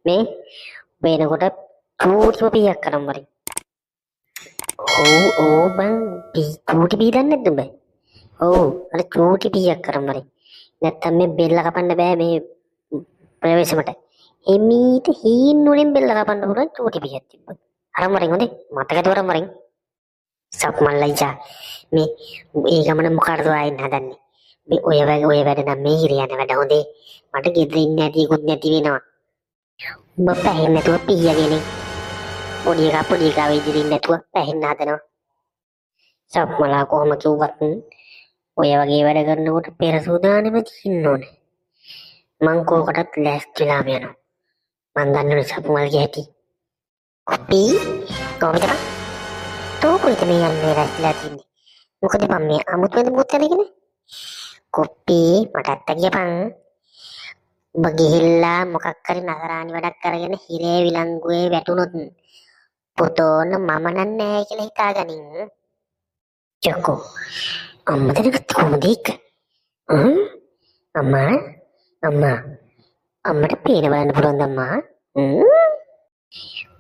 මේ වෙනකොට චූටිම පීයක් කරන් වරි. ඕ බං චූටි පී දන්නේ නැද්ද උඹ? ඔව් අර චූටි පීයක් කරන් වරි. නැත්තම් මේ බෙල්ල කපන්න බෑ මේ ප්‍රවේශමට. එමීට හීන් වලින් බෙල්ල කපන්න පුළුවන් චූටි පීයක් තිබ්බා. අරන් වරින් හොඳේ මතකද වරන් වරින්. සක්මල්ලයිජා මේ ඒ ගමන මොකටද ආයෙත් හදන්නේ? මේ ඔය වැඩ නම් මේ හිරියන වැඩ හොඳේ. මට ගෙදර ඉන්න ඇතිකුත් නැති වෙනවා. උඹ පැහෙන්නේ නැතුව පීයගෙන පොඩි එකා ඉදිරින් නැතුව පැහෙන්න හදනවා. සක්මලා කොහොම කිව්වත් ඔය වගේ වැඩ කරනකොට පෙර සූදානෙම තියෙන්න ඕනේ. මං කෝකටත් ලෑස්තිලාම යනවා. මං දන්නවනේ සක්මල්ගේ ඇති. කොපි කොහොමද? තෝකුයිද මේ යන්නේ රැස්ලා තින්නේ. මොකද මම මේ අමුතුවෙන් මුත් යනගෙන කොපි මටත් කියපන්. ඔබ ගිහිල්ලා මොකක් හරි නගරානි වැඩක් කරගෙන හිරේ විලංගුවේ වැටුනොත් පුතෝන මම නෑ කියලා හිතාගනින්. චොකෝ අම්මද නෙවෙයි කොහොමද ඒක? අම්මා අම්මට පේන බලන්න පුළුවන්ද අම්මා?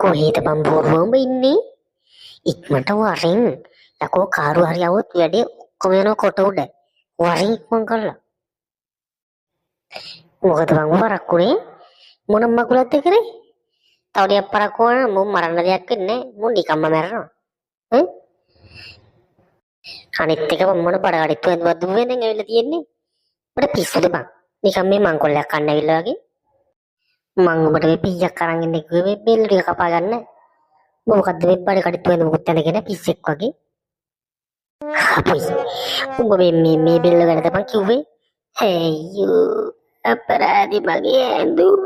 කොහෙද බම් බෝරුවම ඉන්නේ? ඉක්මනට වරින් යකෝ කාරු හරි આવොත් වැඩේ ඔක්කොම යනවා කොට උඩ. වරින් ඉක්මන් කරලා. මොකද බං වරක්කුනේ මොන මකුලක්ද කරේ? තව ටිකක් පරක්කු වුණා මම මරන්න දෙයක් වෙන්නේ නැහැ. මු නිකම්ම මැරෙනවා. අනිත් එක මොන බඩගඩිත් වෙනවද දුවෙන් ඇවිල්ලා තියෙන්නේ. උඹට පිස්සුද බං? නිකම් මේ මංකොල්ලයක් කන්න ඇවිල්ලා වගේ. මං උඹට මේ පීයක් අරන් ඉන්නේ කිව්වේ බෙල්ල ටික කපා ගන්න. මොකද්ද මේ බඩගඩිත් වෙන මොකක්ද නැගෙන පිස්සෙක් වගේ. අපොයි. උඹ මේ බෙල්ල ගැන තමයි කිව්වේ. අයියෝ අපරාධි මගේ ඇඳුම.